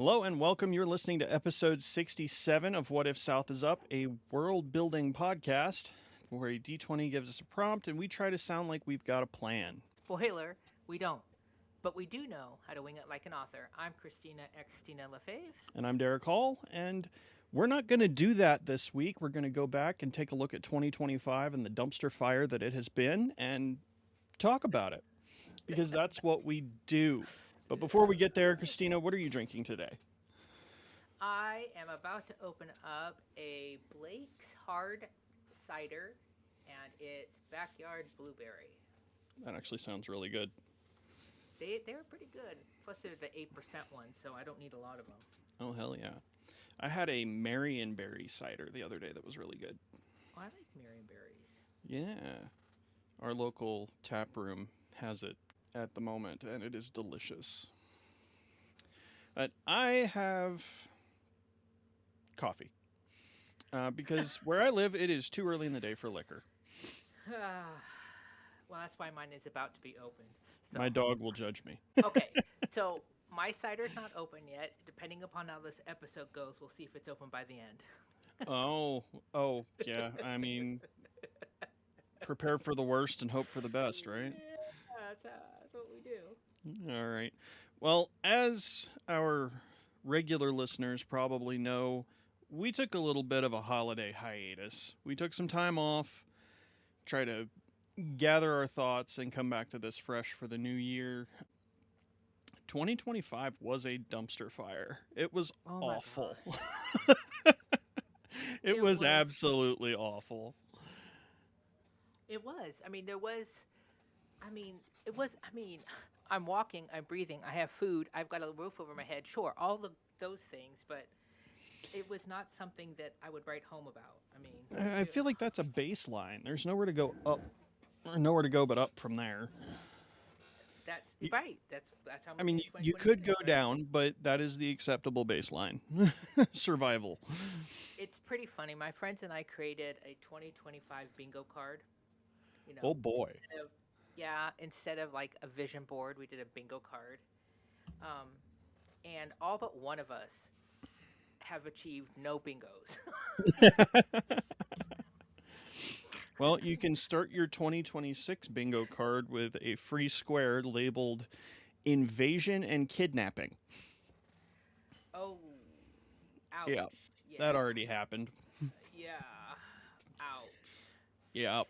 Hello and welcome. You're listening to episode 67 of What If South is Up, a world-building podcast where a D20 gives us a prompt and we try to sound like we've got a plan. Spoiler, we don't. But we do know how to wing it like an author. I'm Christina Xtina Lefebvre. And I'm Derrick Hall, and we're not going to do that this week. We're going to go back and take a look at 2025 and the dumpster fire that it has been and talk about it, because that's what we do. But before we get there, Christina, what are you drinking today? I am about to open up a Blake's Hard Cider, and it's Backyard Blueberry. That actually sounds really good. They're pretty good. Plus, they're the 8% ones, so I don't need a lot of them. Oh, hell yeah. I had a Marionberry cider the other day that was really good. Oh, I like Marionberries. Yeah. Our local tap room has it at the moment, and it is delicious. But I have coffee. Because where I live, it is too early in the day for liquor. Well, that's why mine is about to be opened. So. My dog will judge me. Okay, so my cider's not open yet. Depending upon how this episode goes, we'll see if it's open by the end. Oh, yeah. I mean, prepare for the worst and hope for the best, right? Yeah, that's what we do. All right. Well, as our regular listeners probably know, we took a little bit of a holiday hiatus. We took some time off, try to gather our thoughts, and come back to this fresh for the new year. 2025 was a dumpster fire. It was awful. It was absolutely awful. It was. I'm walking, I'm breathing, I have food, I've got a roof over my head. Sure, all of those things, but it was not something that I would write home about. I feel like that's a baseline. There's nowhere to go up, or nowhere to go but up from there. That's right. That's how. You could go down, but that is the acceptable baseline. Survival. It's pretty funny. My friends and I created a 2025 bingo card. Oh boy. Instead of like a vision board, we did a bingo card. And all but one of us have achieved no bingos. Well, you can start your 2026 bingo card with a free square labeled Invasion and Kidnapping. Oh, ouch. Yeah, that already happened. Yeah, ouch. Yep.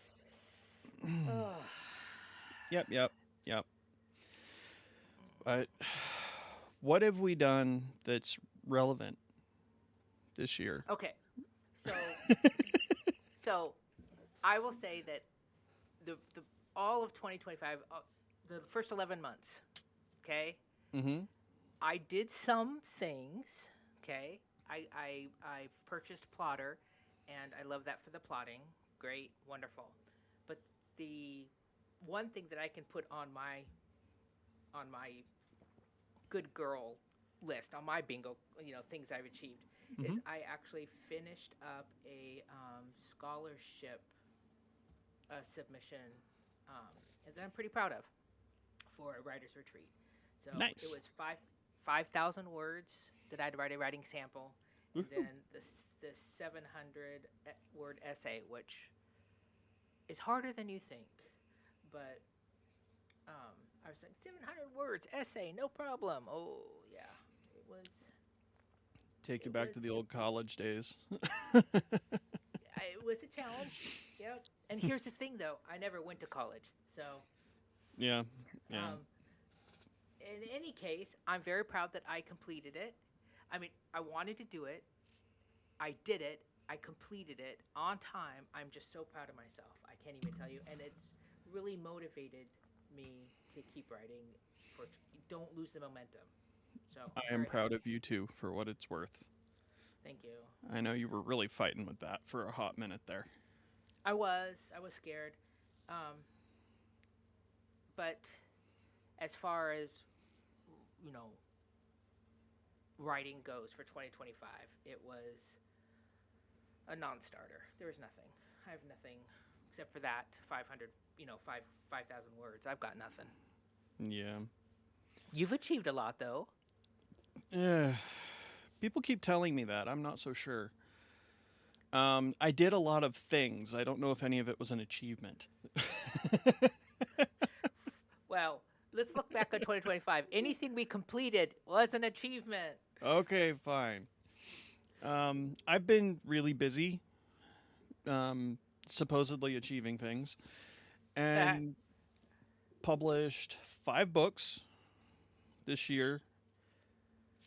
Yep. But what have we done that's relevant this year? Okay, so I will say that the all of 2025, the first 11 months, okay? Mm-hmm. I did some things, okay? I purchased Plotter, and I love that for the plotting. Great, wonderful. But the one thing that I can put on my good girl list, on my bingo, things I've achieved, is I actually finished up a scholarship submission that I'm pretty proud of for a writer's retreat. So nice. It was 5,000 words that I had to write a writing sample, and then the 700 word essay, which is harder than you think. But I was like, 700 words essay, no problem. Oh yeah, it was. Take you back to the old college days. It was a challenge. Yep. And here's the thing, though. I never went to college, so. Yeah. In any case, I'm very proud that I completed it. I mean, I wanted to do it. I did it. I completed it on time. I'm just so proud of myself. I can't even tell you. And it's really motivated me to keep writing. Don't lose the momentum. So I am proud of you, too, for what it's worth. Thank you. I know you were really fighting with that for a hot minute there. I was scared. But as far as, writing goes for 2025, it was a non-starter. There was nothing. I have nothing except for that 500, 5,000 words. I've got nothing. Yeah. You've achieved a lot, though. People keep telling me that. I'm not so sure. I did a lot of things. I don't know if any of it was an achievement. Well, let's look back on 2025. Anything we completed was an achievement. Okay, fine. I've been really busy, supposedly achieving things, and published 5 books this year,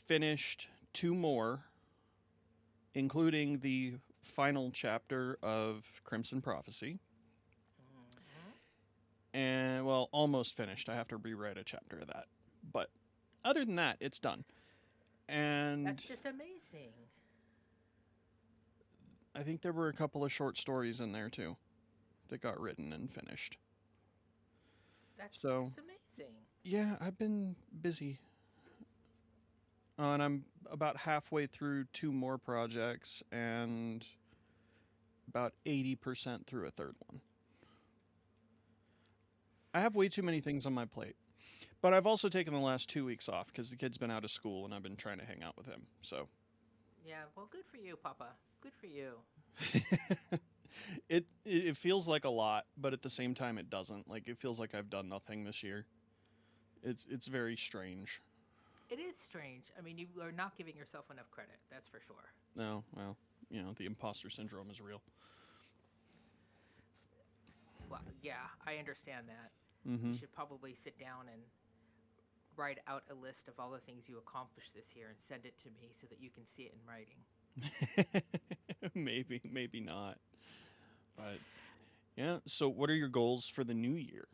finished 2 more, including the final chapter of Crimson Prophecy. And, well, almost finished. I have to rewrite a chapter of that. But other than that, it's done. And That's just amazing. I think there were a couple of short stories in there, too, that got written and finished. That's amazing. Yeah, I've been busy. And I'm about halfway through 2 more projects and about 80% through a third one. I have way too many things on my plate. But I've also taken the last 2 weeks off because the kid's been out of school and I've been trying to hang out with him. So, yeah, well, good for you, Papa. Good for you. It feels like a lot, but at the same time it doesn't. Like, it feels like I've done nothing this year. It's very strange. It is strange. I mean, you are not giving yourself enough credit. That's for sure. No, well, the imposter syndrome is real. Well, yeah, I understand that. Mm-hmm. You should probably sit down and write out a list of all the things you accomplished this year and send it to me so that you can see it in writing. Maybe not. But yeah, so what are your goals for the new year?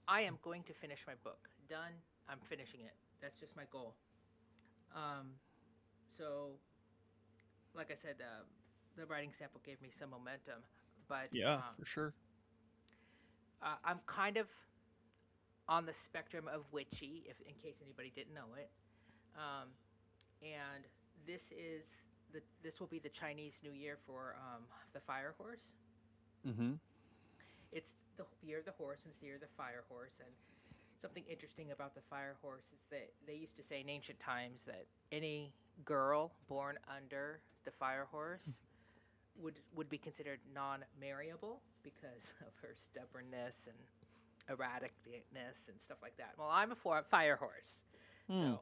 I am going to finish my book. Done. I'm finishing it. That's just my goal. So, like I said, the writing sample gave me some momentum, but yeah, for sure. I'm kind of on the spectrum of witchy, if in case anybody didn't know it. And this will be the Chinese New Year for the fire horse. Mm-hmm. It's the year of the horse, and it's the year of the fire horse. And something interesting about the fire horse is that they used to say in ancient times that any girl born under the fire horse would be considered non-marriable because of her stubbornness and erraticness and stuff like that. Well, I'm a fire horse. So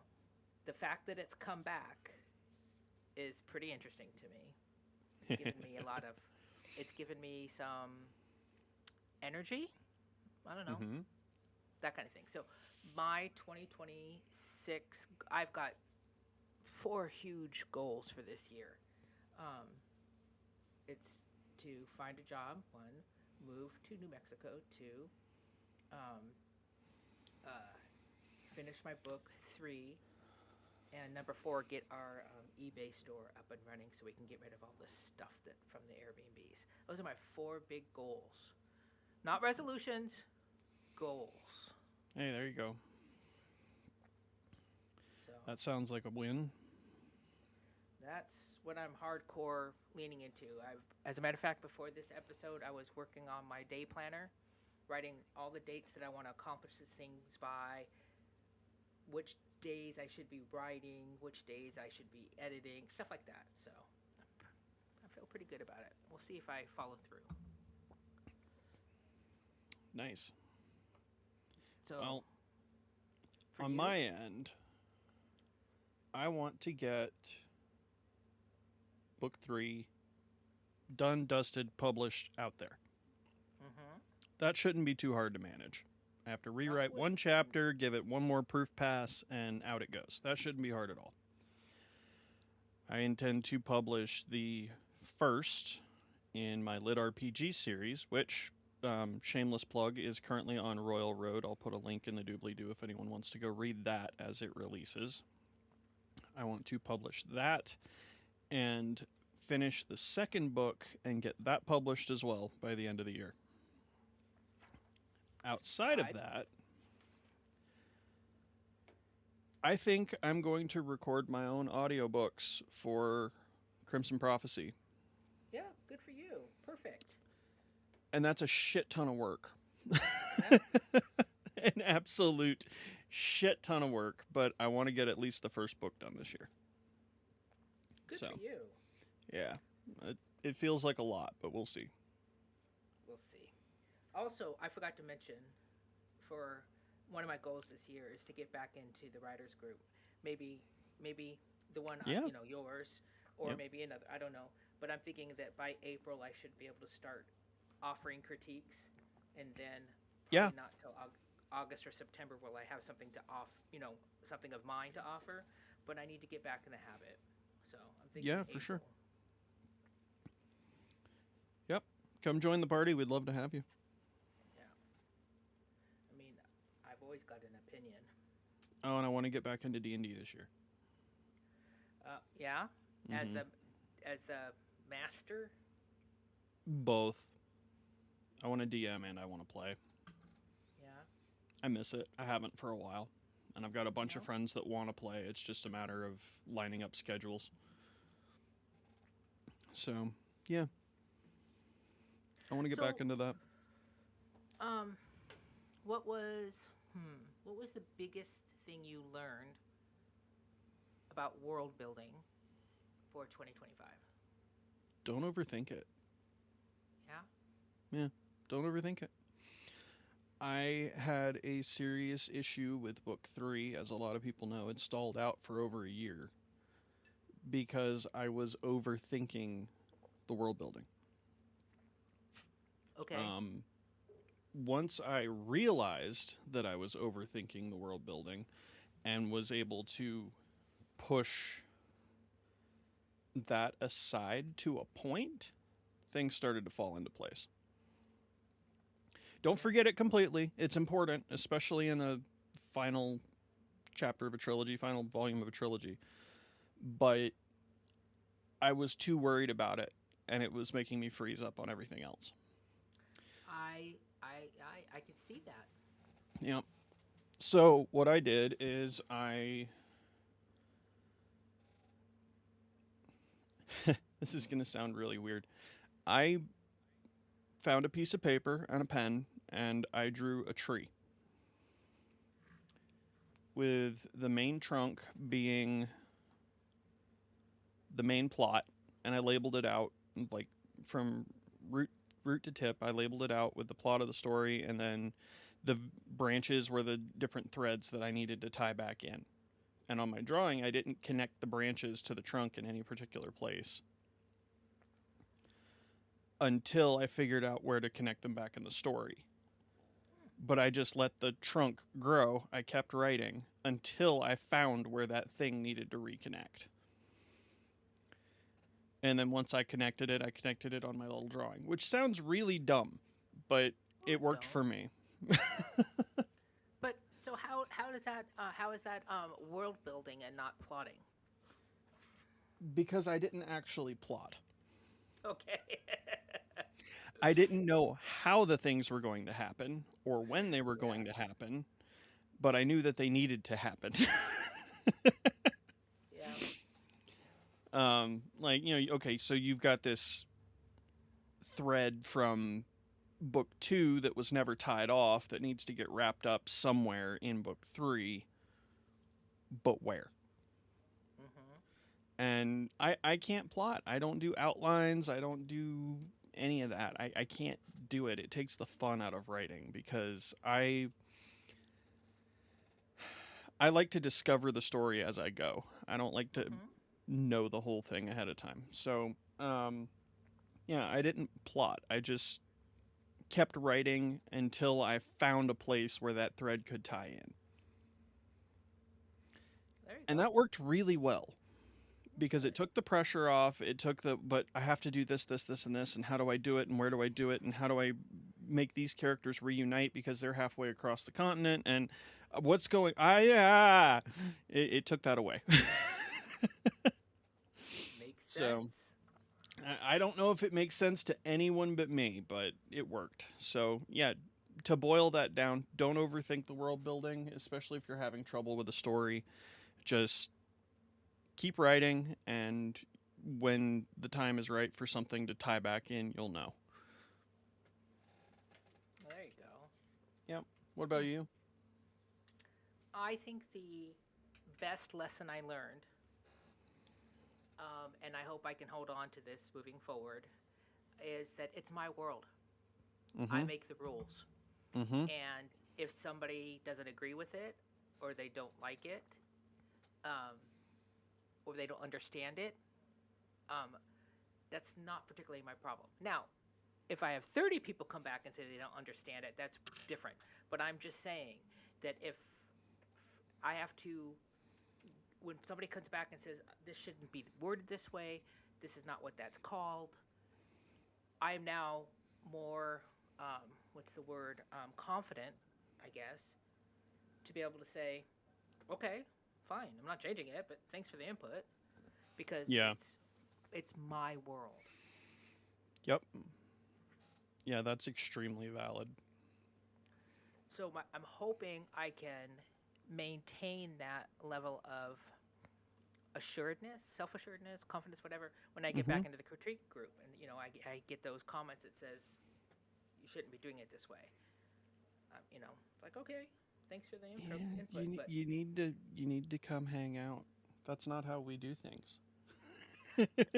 the fact that it's come back is pretty interesting to me. It's given me it's given me some energy. I don't know. Mm-hmm. That kind of thing. So my 2026, I've got 4 huge goals for this year. It's to find a job, 1, move to New Mexico, 2, finish my book, 3, and number 4, get our eBay store up and running so we can get rid of all the stuff from the Airbnbs. Those are my 4 big goals. Not resolutions, goals. Hey, there you go. So That sounds like a win. that's what I'm hardcore leaning into. As a matter of fact, before this episode, I was working on my day planner, writing all the dates that I want to accomplish these things by, which days I should be writing, which days I should be editing, stuff like that. So I feel pretty good about it. We'll see if I follow through. Nice. So, well, on you? my end, I want to get book 3 done, dusted, published, out there. Mm-hmm. That shouldn't be too hard to manage. I have to rewrite one chapter, give it one more proof pass, and out it goes. That shouldn't be hard at all. I intend to publish the first in my Lit RPG series, which, shameless plug, is currently on Royal Road. I'll put a link in the doobly-doo if anyone wants to go read that as it releases. I want to publish that and finish the second book and get that published as well by the end of the year. Outside of that, I think I'm going to record my own audiobooks for Crimson Prophecy. Yeah, good for you. Perfect. And that's a shit ton of work. Yeah. An absolute shit ton of work, but I want to get at least the first book done this year. Good So, for you. yeah, it feels like a lot, but we'll see. We'll see. Also, I forgot to mention, for one of my goals this year is to get back into the writers group. Maybe the one Yeah. yours, or Yep. maybe another. I don't know. But I'm thinking that by April I should be able to start offering critiques, and then Yeah. probably not till August or September will I have something to something of mine to offer. But I need to get back in the habit. So I'm thinking Yeah, for April. sure. Yep. Come join the party. We'd love to have you. Yeah. I mean, I've always got an opinion. Oh, and I want to get back into D&D this year. Yeah. As Mhm. the master. Both. I want to DM and I want to play. Yeah. I miss it. I haven't for a while. And I've got a bunch of No? friends that want to play. It's just a matter of lining up schedules. So, yeah. I want to get back into that. Um, what was what was the biggest thing you learned about world building for 2025? Don't overthink it. Yeah. Yeah. Don't overthink it. I had a serious issue with book 3, as a lot of people know. It stalled out for over a year because I was overthinking the world building. Okay. Once I realized that I was overthinking the world building and was able to push that aside to a point, things started to fall into place. Don't forget it completely. It's important, especially in a final chapter of a trilogy, final volume of a trilogy. But I was too worried about it, and it was making me freeze up on everything else. I could see that. Yep. So what I did is this is going to sound really weird. I found a piece of paper and a pen, and I drew a tree with the main trunk being the main plot, and I labeled it out like from root to tip. I labeled it out with the plot of the story, and then the branches were the different threads that I needed to tie back in. And on my drawing, I didn't connect the branches to the trunk in any particular place until I figured out where to connect them back in the story. But I just let the trunk grow. I kept writing until I found where that thing needed to reconnect. And then once I connected it on my little drawing, which sounds really dumb, but it worked Don't. for me. But so how is that world building and not plotting? Because I didn't actually plot. Okay. I didn't know how the things were going to happen or when they were going to happen, but I knew that they needed to happen. Yeah. Like, okay, so you've got this thread from book 2 that was never tied off that needs to get wrapped up somewhere in book 3, but where? And I can't plot. I don't do outlines. I don't do any of that. I can't do it. It takes the fun out of writing because I like to discover the story as I go. I don't like to know the whole thing ahead of time. So, yeah, I didn't plot. I just kept writing until I found a place where that thread could tie in. And that worked really well. Because it took the pressure off, but I have to do this, and this, and how do I do it, and where do I do it, and how do I make these characters reunite because they're halfway across the continent, and what's going, it took that away. Makes sense. So, I don't know if it makes sense to anyone but me, but it worked. So, yeah, to boil that down, don't overthink the world building, especially if you're having trouble with a story. Just keep writing, and when the time is right for something to tie back in, you'll know. There you go. Yep. What about you? I think the best lesson I learned and I hope I can hold on to this moving forward, is that it's my world. I Mm-hmm. make the rules. Mm-hmm. And if somebody doesn't agree with it, or they don't like it, um, or they don't understand it, um, that's not particularly my problem. Now, if I have 30 people come back and say they don't understand it, that's different. But I'm just saying that if I have to, when somebody comes back and says this shouldn't be worded this way, this is not what that's called, I am now more, what's the word, confident, I guess, to be able to say, okay, fine, I'm not changing it, but thanks for the input, because Yeah. it's my world. Yep. Yeah, that's extremely valid. So I'm hoping I can maintain that level of assuredness, self-assuredness, confidence, whatever, when I get Mm-hmm. back into the critique group, and I get those comments that says you shouldn't be doing it this way. It's like, okay, thanks for the Yeah, input, but you need to come hang out. That's not how we do things.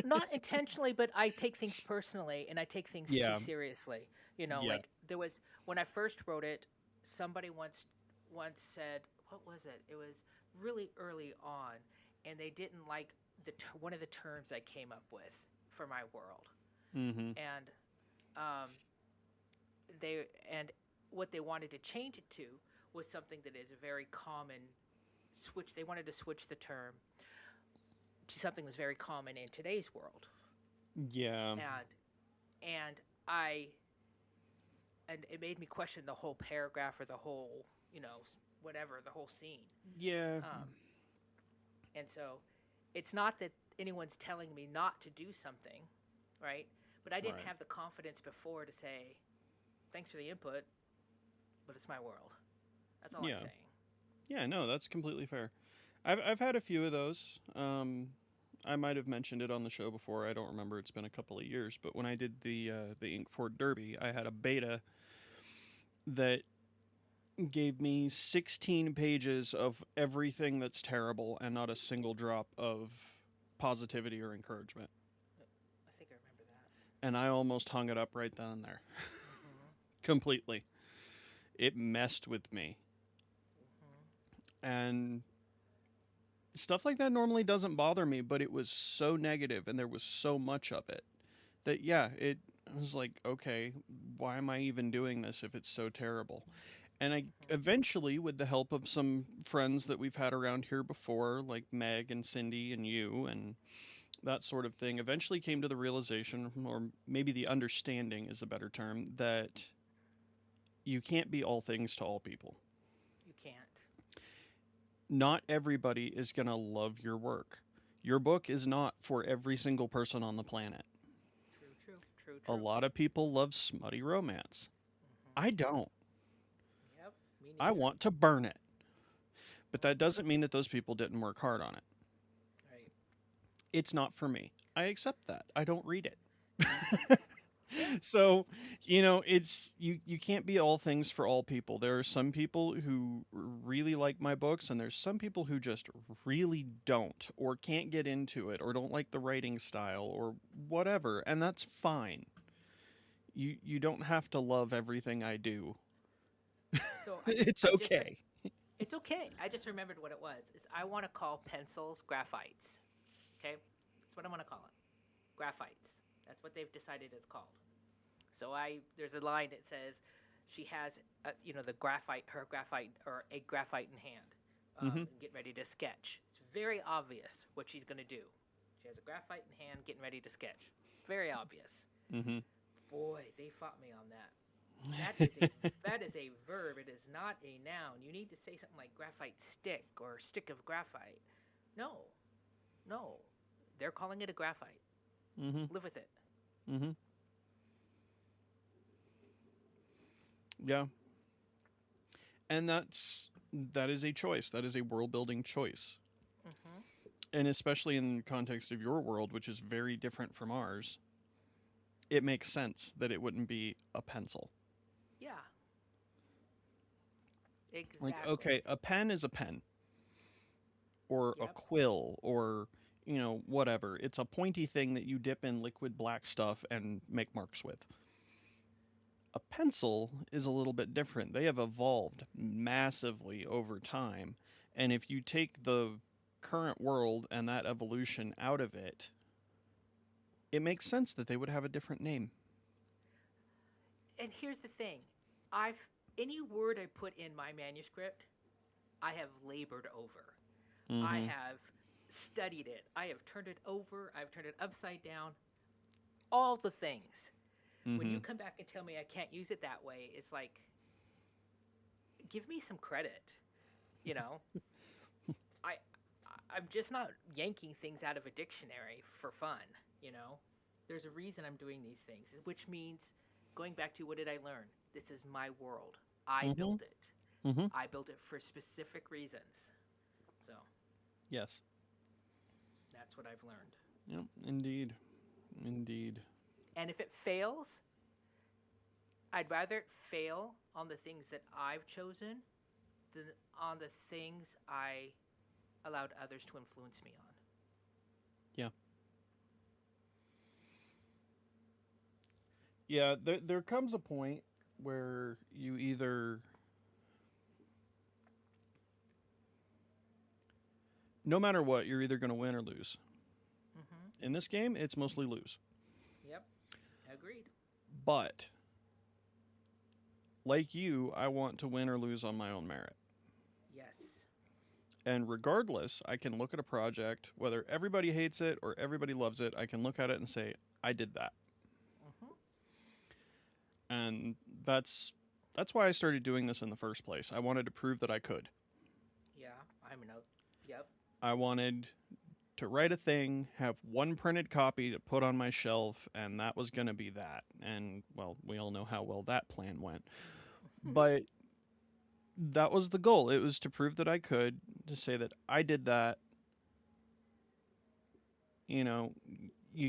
not intentionally, but I take things personally and I take things too Yeah. seriously. Yeah. Like there was when I first wrote it, somebody once said, what was it? It was really early on, and they didn't like one of the terms I came up with for my world, Mm-hmm. and um, they and what they wanted to change it to was something that is a very common switch. They wanted to switch the term to something that's very common in today's world, Yeah. and and I and it made me question the whole paragraph or the whole whatever, the whole scene. Yeah. Um, and so it's not that anyone's telling me not to do something, right? But I didn't Right. have the confidence before to say thanks for the input, but it's my world. That's all I'm Yeah. saying. Yeah, no, that's completely fair. I've had a few of those. I might have mentioned it on the show before. I don't remember. It's been a couple of years, but when I did the Inkford Derby, I had a beta that gave me 16 pages of everything that's terrible and not a single drop of positivity or encouragement. I think I remember that. And I almost hung it up right then and there. Mm-hmm. Completely. It messed with me. Mm-hmm. And stuff like that normally doesn't bother me, but it was so negative and there was so much of it that, yeah, it I was like, okay, why am I even doing this if it's so terrible? And I Mm-hmm. eventually, with the help of some friends that we've had around here before, like Meg and Cindy and you and that sort of thing, eventually came to the realization, or maybe the understanding is a better term, that you can't be all things to all people. You can't. Not everybody is going to love your work. Your book is not for every single person on the planet. True. True. True. A True. lot of people love smutty romance. I Mm-hmm. don't. Yep. Me I neither. want to burn it. But that Mm-hmm. doesn't mean that those people didn't work hard on it. Right. It's not for me. I accept that. I don't read it. Mm-hmm. Yeah. So, it's you can't be all things for all people. There are some people who really like my books and there's some people who just really don't or can't get into it or don't like the writing style or whatever, and that's fine. You don't have to love everything I do. So It's I just okay. it's okay. I just remembered what it was. Is I want to call pencils graphites. Okay, that's what I want to call it. Graphites. That's what they've decided it's called. So there's a line that says she has the graphite, her graphite or a graphite in hand, Mhm. and getting ready to sketch. It's very obvious what she's going to do. She has a graphite in hand, getting ready to sketch. Very obvious. Mhm. Boy, they fought me on that. That is a verb. It is not a noun. You need to say something like graphite stick or stick of graphite. No, no, they're calling it a graphite. Mhm. Live with it. Mhm. Yeah. And that is a choice. That is a world building choice. Hmm. And especially in the context of your world, which is very different from ours, it makes sense that it wouldn't be a pencil. Yeah, Like, exactly. okay, a pen is a pen, or a Yep. quill, or whatever. It's a pointy thing that you dip in liquid black stuff and make marks with. A pencil is a little bit different. They have evolved massively over time. And if you take the current world and that evolution out of it, it makes sense that they would have a different name. And here's the thing. Any word I put in my manuscript, I have labored over. Mm-hmm. I have studied it. I have turned it over. I've turned it upside down. All the things. Mm-hmm. When you come back and tell me I can't use it that way, it's like, give me some credit. I'm just not yanking things out of a dictionary for fun. There's a reason I'm doing these things, which means going back to what did I learn? This is my world. I built it. Mm-hmm. I built it for specific reasons. So. Yes. That's what I've learned. Yep, indeed. Indeed. And if it fails, I'd rather it fail on the things that I've chosen than on the things I allowed others to influence me on. Yeah. Yeah, there comes a point where you either... No matter what, you're either going to win or lose. Mm-hmm. In this game, it's mostly lose. Yep, agreed. But, like you, I want to win or lose on my own merit. Yes. And regardless, I can look at a project, whether everybody hates it or everybody loves it, I can look at it and say, I did that. Mm-hmm. And that's why I started doing this in the first place. I wanted to prove that I could. Yeah, yep. I wanted to write a thing, have one printed copy to put on my shelf, and that was going to be that. And, well, we all know how well that plan went. But that was the goal. It was to prove that I could, to say that I did that. You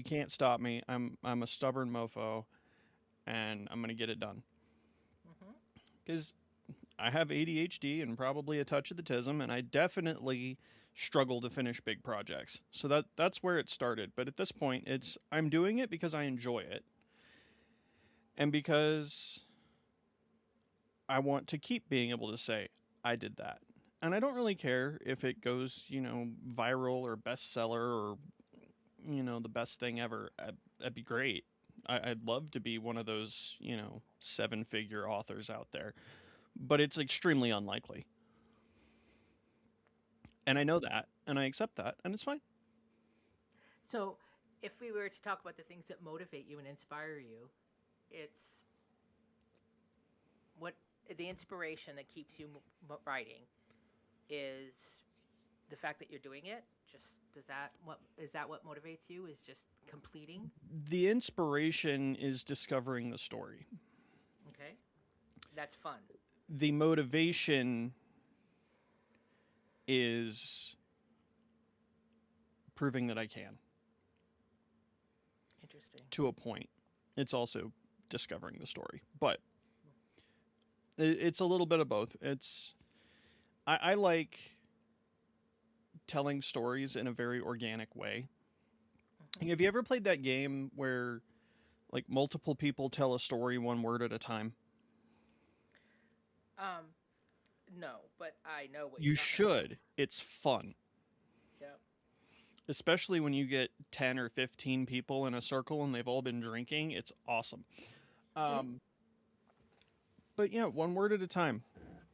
can't stop me. I'm a stubborn mofo, and I'm going to get it done. Because I have ADHD and probably a touch of the autism, and I definitely struggle to finish big projects. So that's where it started. But at this point, I'm doing it because I enjoy it. And because I want to keep being able to say, I did that. And I don't really care if it goes, viral or bestseller or, the best thing ever. That'd be great. I'd love to be one of those, 7-figure authors out there. But it's extremely unlikely. And I know that, and I accept that, and it's fine. So, if we were to talk about the things that motivate you and inspire you, it's what the inspiration that keeps you writing is the fact that you're doing it. Is that what motivates you? Is just completing? The inspiration is discovering the story. Okay, that's fun. The motivation is proving that I can. Interesting. To a point. It's also discovering the story. But it's a little bit of both. I like telling stories in a very organic way. Mm-hmm. Have you ever played that game where multiple people tell a story one word at a time? No, but I know what you should. About. It's fun. Yep. Especially when you get 10 or 15 people in a circle and they've all been drinking. It's awesome. But yeah, one word at a time.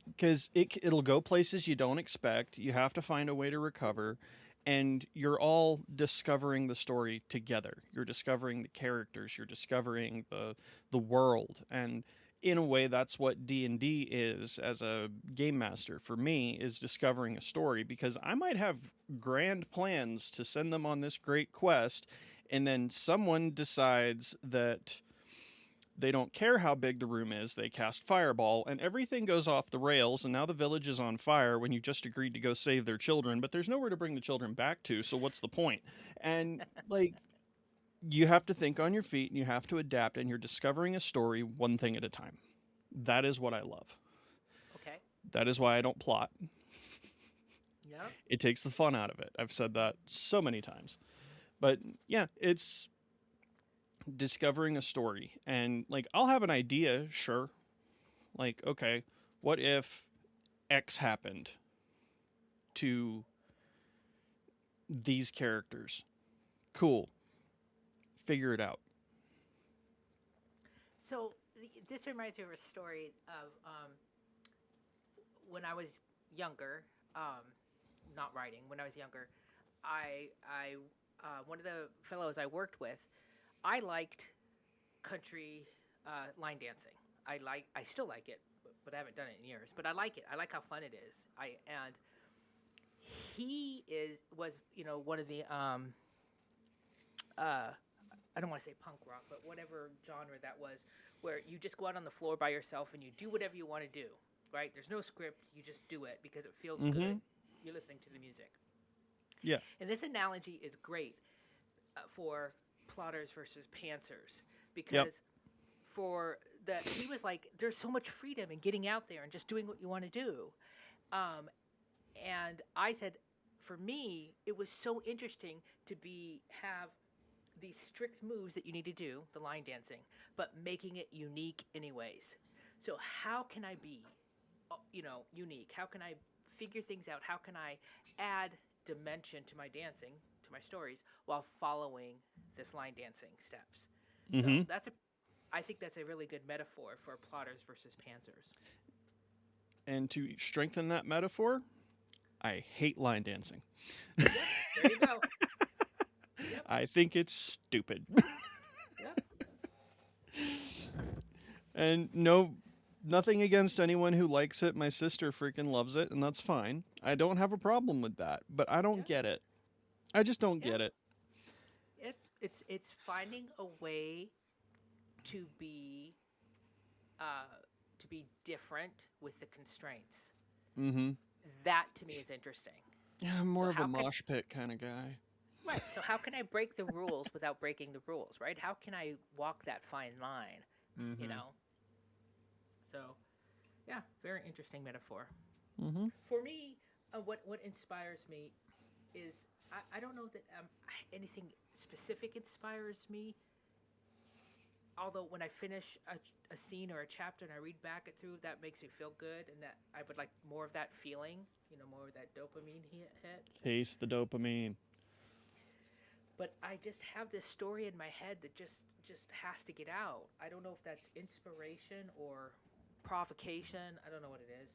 Because it'll go places you don't expect. You have to find a way to recover. And you're all discovering the story together. You're discovering the characters. You're discovering the world. And in a way, that's what D&D is as a game master for me, is discovering a story, because I might have grand plans to send them on this great quest, and then someone decides that they don't care how big the room is, they cast Fireball, and everything goes off the rails, and now the village is on fire when you just agreed to go save their children, but there's nowhere to bring the children back to, so what's the point? And, you have to think on your feet, and you have to adapt, and you're discovering a story one thing at a time. That is what I love. Okay. That is why I don't plot. Yep. It takes the fun out of it. I've said that so many times. But yeah, it's discovering a story. And like, I'll have an idea, sure. Like, okay, what if X happened to these characters? Cool. Figure it out. So this reminds me of a story of when I was younger, not writing. When I was younger, I one of the fellows I worked with, I liked country line dancing. I still like it, but I haven't done it in years. But I like it. I like how fun it is. And he was one of the I don't want to say punk rock, but whatever genre that was, where you just go out on the floor by yourself and you do whatever you want to do, right? There's no script, you just do it because it feels good. You're listening to the music. Yeah. And this analogy is great for plotters versus pantsers because he was like, there's so much freedom in getting out there and just doing what you want to do. And I said, for me, it was so interesting to have these strict moves that you need to do, the line dancing, but making it unique anyways. So how can I be, unique? How can I figure things out? How can I add dimension to my dancing, to my stories, while following this line dancing steps? So I think that's a really good metaphor for plotters versus pantsers. And to strengthen that metaphor, I hate line dancing. Yep, there you go. Yep. I think it's stupid. Yep. And nothing against anyone who likes it. My sister freaking loves it, and that's fine. I don't have a problem with that, but I don't get it. I just don't get it. It's finding a way to be different with the constraints. That to me is interesting. Yeah, I'm more of a mosh pit kind of guy. Right. So how can I break the rules without breaking the rules, right? How can I walk that fine line, So, yeah, very interesting metaphor. For me, what inspires me is, I don't know that anything specific inspires me. Although when I finish a scene or a chapter and I read back it through, that makes me feel good, and that I would like more of that feeling, more of that dopamine hit. Taste the dopamine. But I just have this story in my head that just has to get out. I don't know if that's inspiration or provocation. I don't know what it is.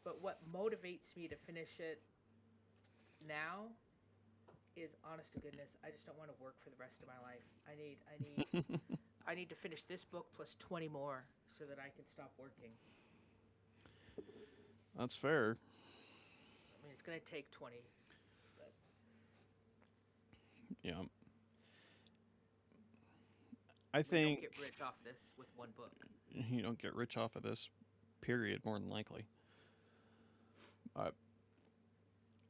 But what motivates me to finish it now is, honest to goodness, I just don't want to work for the rest of my life. I need to finish this book plus 20 more so that I can stop working. That's fair. I mean, it's going to take 20. But... Yeah. I think... You don't get rich off this with one book. You don't get rich off of this, period, more than likely.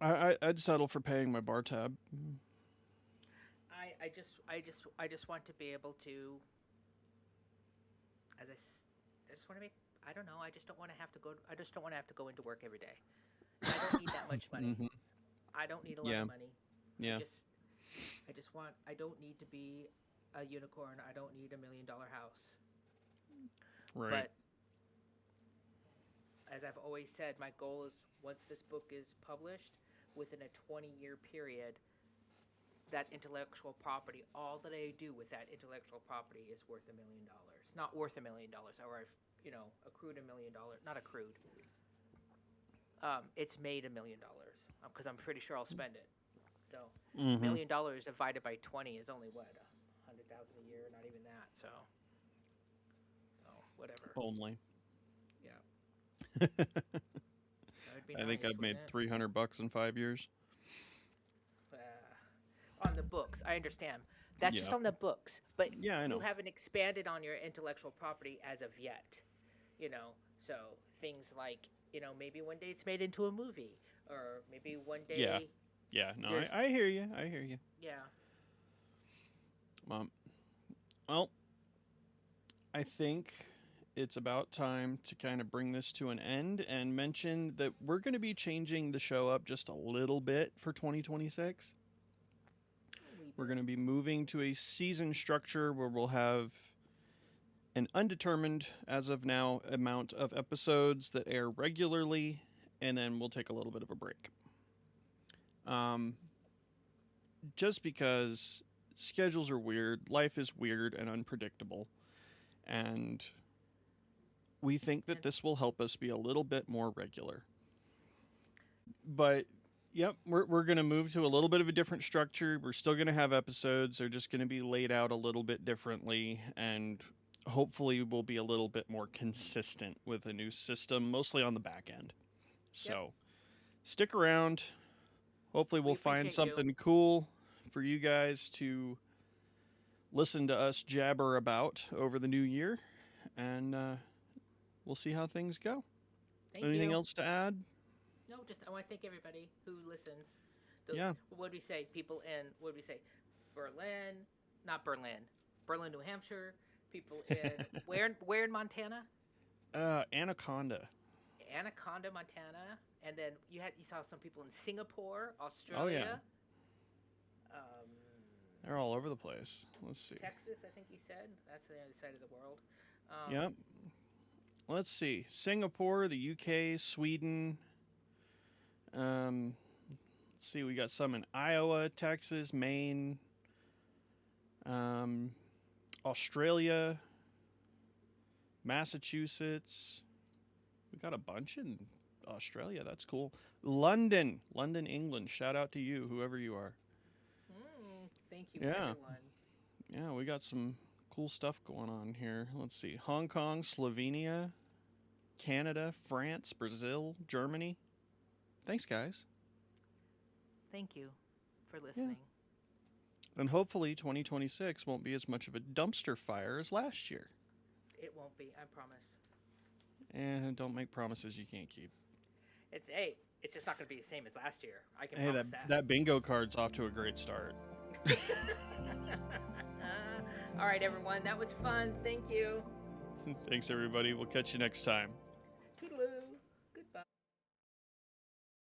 I'd settle for paying my bar tab. I just want to be able to, I just want to make, I don't know, I just don't want to have to go into work every day. I don't need that much money. I don't need a lot of money. Yeah. I don't need to be a unicorn. I don't need $1 million house. Right. But as I've always said, my goal is, once this book is published, within a 20-year period, that intellectual property, all that I do with that intellectual property is worth $1 million. Not worth $1 million, or I've, accrued $1 million. Not accrued. It's made $1 million, because I'm pretty sure I'll spend it. So $1 million divided by 20 is only what, $100,000 a year? Not even that. So whatever. Only. Yeah. I think I've made $300 in 5 years. On the books, I understand. That's just on the books, but yeah, I know. You haven't expanded on your intellectual property as of yet. So things like, maybe one day it's made into a movie, or maybe one day. Yeah. No, I hear you. Yeah. Well, I think it's about time to kind of bring this to an end and mention that we're going to be changing the show up just a little bit for 2026. We're going to be moving to a season structure where we'll have an undetermined, as of now, amount of episodes that air regularly, and then we'll take a little bit of a break. Just because schedules are weird, life is weird and unpredictable, and we think that this will help us be a little bit more regular. But yep, we're going to move to a little bit of a different structure. We're still going to have episodes. They're just going to be laid out a little bit differently, and hopefully we'll be a little bit more consistent with a new system, mostly on the back end. So stick around. Hopefully we'll find something cool for you guys to listen to us jabber about over the new year, and we'll see how things go. Anything else to add? No, just I want to thank everybody who listens. Yeah. What do we say? People in, what do we say? Berlin, not Berlin, Berlin, New Hampshire. People in, where in Montana? Anaconda, Montana. And then you saw some people in Singapore, Australia. Oh, yeah. They're all over the place. Let's see. Texas, I think you said. That's the other side of the world. Yep. Let's see. Singapore, the UK, Sweden. Let's see. We got some in Iowa, Texas, Maine, Australia, Massachusetts. We got a bunch in Australia. That's cool. London, England. Shout out to you, whoever you are. Thank you, everyone. Yeah, we got some cool stuff going on here. Let's see. Hong Kong, Slovenia, Canada, France, Brazil, Germany. Thanks, guys. Thank you for listening. Yeah. And hopefully 2026 won't be as much of a dumpster fire as last year. It won't be, I promise. And don't make promises you can't keep. It's just not going to be the same as last year. I can promise that. That bingo card's off to a great start. All right, everyone. That was fun. Thank you. Thanks, everybody. We'll catch you next time.